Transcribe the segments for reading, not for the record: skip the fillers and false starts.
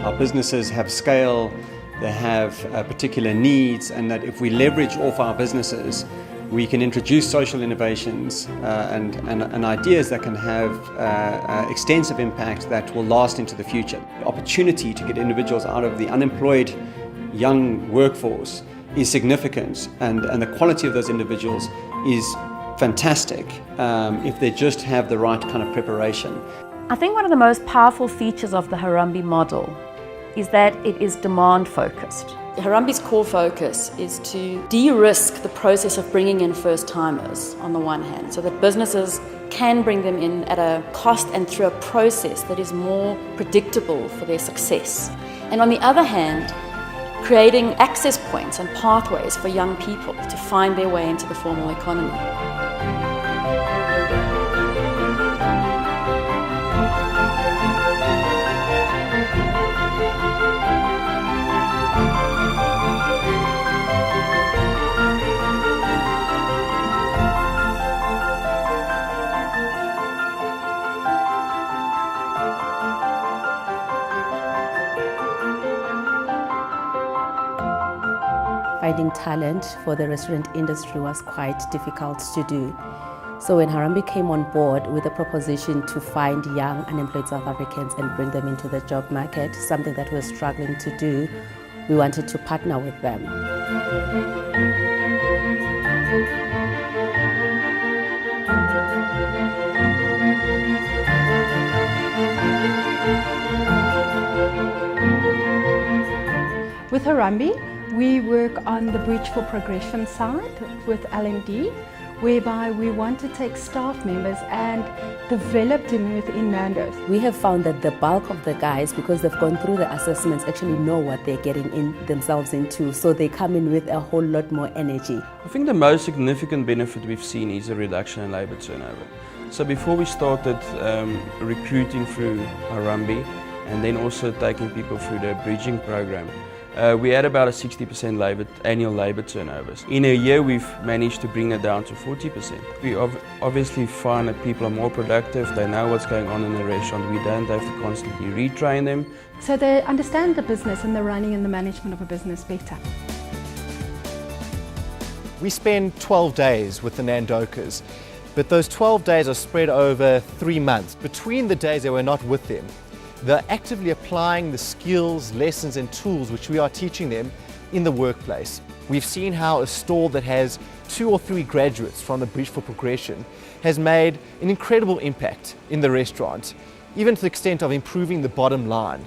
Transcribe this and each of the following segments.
our businesses have scale, they have particular needs, and that if we leverage off our businesses, we can introduce social innovations and ideas that can have extensive impact that will last into the future. The opportunity to get individuals out of the unemployed young workforce is significant, and the quality of those individuals is fantastic if they just have the right kind of preparation. I think one of the most powerful features of the Harambee model is that it is demand focused. Harambee's core focus is to de-risk the process of bringing in first-timers on the one hand, so that businesses can bring them in at a cost and through a process that is more predictable for their success. And on the other hand, creating access points and pathways for young people to find their way into the formal economy. Finding talent for the restaurant industry was quite difficult to do. So when Harambee came on board with a proposition to find young unemployed South Africans and bring them into the job market, something that we're struggling to do, we wanted to partner with them. With Harambee, we work on the Bridge for Progression side with LMD, whereby we want to take staff members and develop them within Nando's. We have found that the bulk of the guys, because they've gone through the assessments, actually know what they're getting themselves into, so they come in with a whole lot more energy. I think the most significant benefit we've seen is a reduction in labour turnover. So before we started recruiting through Harambee and then also taking people through the bridging program, we had about a 60% annual labour turnovers. In a year we've managed to bring it down to 40%. We obviously find that people are more productive, they know what's going on in the restaurant, we don't have to constantly retrain them. So they understand the business and the running and the management of a business better. We spend 12 days with the Nandokas, but those 12 days are spread over 3 months. Between the days that we're not with them, they're actively applying the skills, lessons and tools which we are teaching them in the workplace. We've seen how a store that has 2 or 3 graduates from the Bridge for Progression has made an incredible impact in the restaurant, even to the extent of improving the bottom line.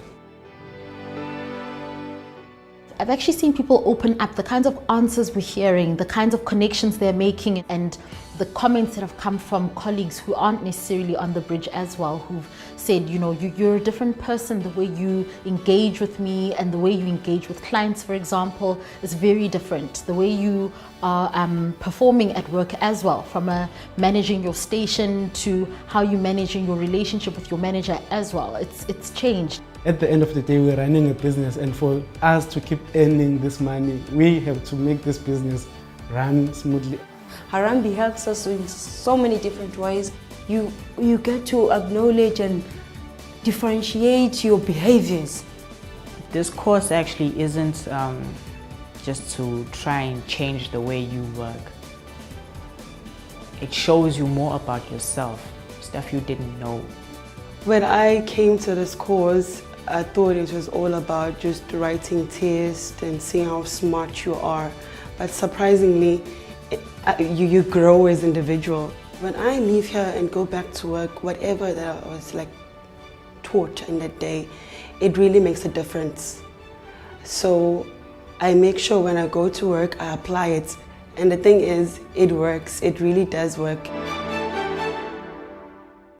I've actually seen people open up, the kinds of answers we're hearing, the kinds of connections they're making, and the comments that have come from colleagues who aren't necessarily on the bridge as well, who've said, you know, you're a different person, the way you engage with me and the way you engage with clients, for example, is very different. The way you are performing at work as well, from managing your station to how you're managing your relationship with your manager as well, it's changed. At the end of the day, we're running a business, and for us to keep earning this money, we have to make this business run smoothly. Harambee helps us in so many different ways. You get to acknowledge and differentiate your behaviors. This course actually isn't just to try and change the way you work. It shows you more about yourself, stuff you didn't know. When I came to this course, I thought it was all about just writing tests and seeing how smart you are. But surprisingly, you grow as an individual. When I leave here and go back to work, whatever that I was taught in that day, it really makes a difference. So I make sure when I go to work, I apply it. And the thing is, it works. It really does work.